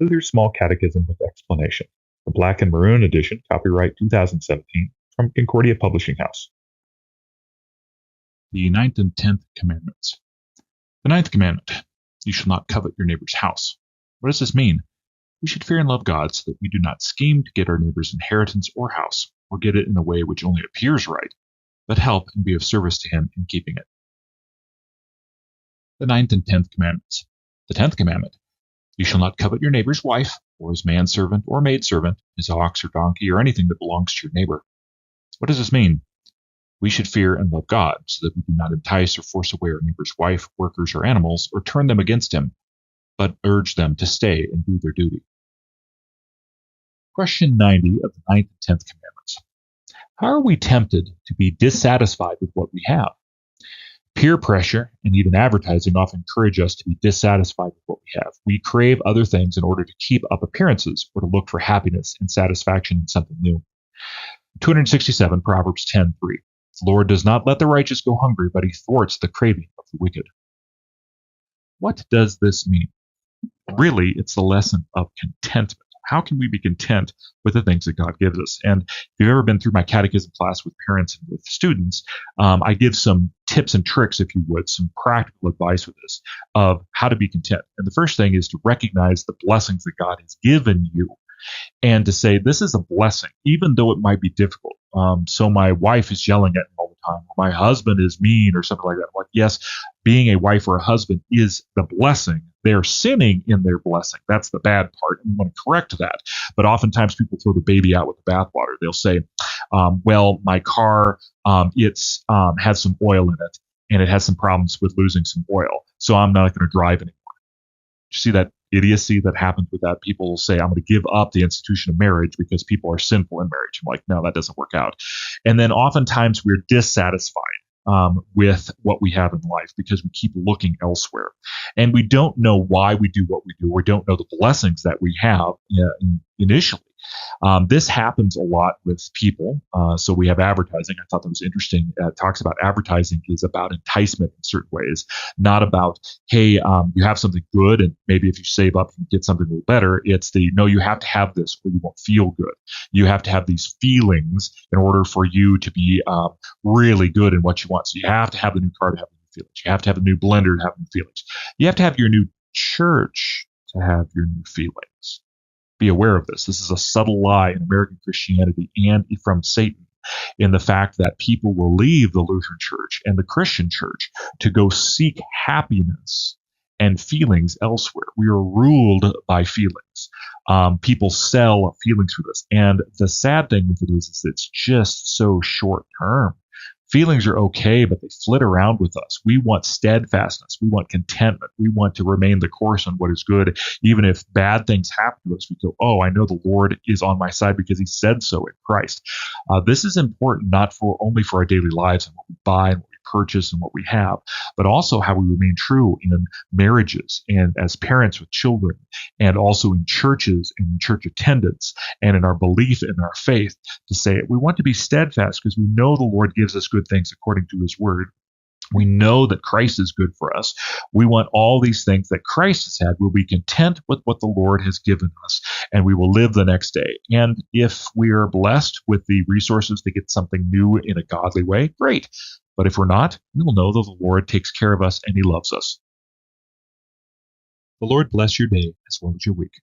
Luther's Small Catechism with Explanation, the Black and Maroon edition, copyright 2017, from Concordia Publishing House. The ninth and 10th commandments. The ninth commandment, you shall not covet your neighbor's house. What does this mean? We should fear and love God so that we do not scheme to get our neighbor's inheritance or house, or get it in a way which only appears right, but help and be of service to him in keeping it. The ninth and 10th commandments. The 10th commandment, you shall not covet your neighbor's wife, or his manservant or maidservant, his ox or donkey, or anything that belongs to your neighbor. What does this mean? We should fear and love God so that we do not entice or force away our neighbor's wife, workers, or animals, or turn them against him, but urge them to stay and do their duty. Question 90 of the ninth and 10th commandments. How are we tempted to be dissatisfied with what we have? Peer pressure and even advertising often encourage us to be dissatisfied with what we have. We crave other things in order to keep up appearances or to look for happiness and satisfaction in something new. 267, Proverbs 10:3. The Lord does not let the righteous go hungry, but he thwarts the craving of the wicked. What does this mean? Really, it's the lesson of contentment. How can we be content with the things that God gives us? And if you've ever been through my catechism class with parents and with students, I give some tips and tricks, if you would, some practical advice with this of how to be content. And the first thing is to recognize the blessings that God has given you and to say, this is a blessing, even though it might be difficult. So my wife is yelling at me all the time. My husband is mean or something like that. I'm like, yes, being a wife or a husband is the blessing. They're sinning in their blessing. That's the bad part. And we want to correct that. But oftentimes people throw the baby out with the bathwater. They'll say, well, my car, has some oil in it and it has some problems with losing some oil. So I'm not going to drive anymore. You see that idiocy that happens with that? People will say, I'm going to give up the institution of marriage because people are sinful in marriage. I'm like, no, that doesn't work out. And then oftentimes we're dissatisfied with what we have in life because we keep looking elsewhere. And we don't know why we do what we do. We don't know the blessings that we have initially. This happens a lot with people. So we have advertising. I thought that was interesting. It talks about advertising is about enticement in certain ways, not about, hey, you have something good and maybe if you save up and get something a little better. It's no, you have to have this or you won't feel good. You have to have these feelings in order for you to be really good in what you want. So you have to have the new car to have the new feelings. You have to have a new blender to have new feelings. You have to have your new church to have your new feelings. Be aware of this. This is a subtle lie in American Christianity and from Satan in the fact that people will leave the Lutheran Church and the Christian Church to go seek happiness and feelings elsewhere. We are ruled by feelings. People sell feelings for this. And the sad thing with it is it's just so short term. Feelings are okay, but they flit around with us. We want steadfastness. We want contentment. We want to remain the course on what is good. Even if bad things happen to us, we go, oh, I know the Lord is on my side because he said so in Christ. This is important not only for our daily lives and what we buy and what we purchase and what we have, but also how we remain true in marriages and as parents with children and also in churches and in church attendance and in our belief in our faith to say we want to be steadfast because we know the Lord gives us good things according to his word. We know that Christ is good for us. We want all these things that Christ has had. We'll be content with what the Lord has given us, and we will live the next day. And if we are blessed with the resources to get something new in a godly way, great. But if we're not, we will know that the Lord takes care of us and he loves us. The Lord bless your day as well as your week.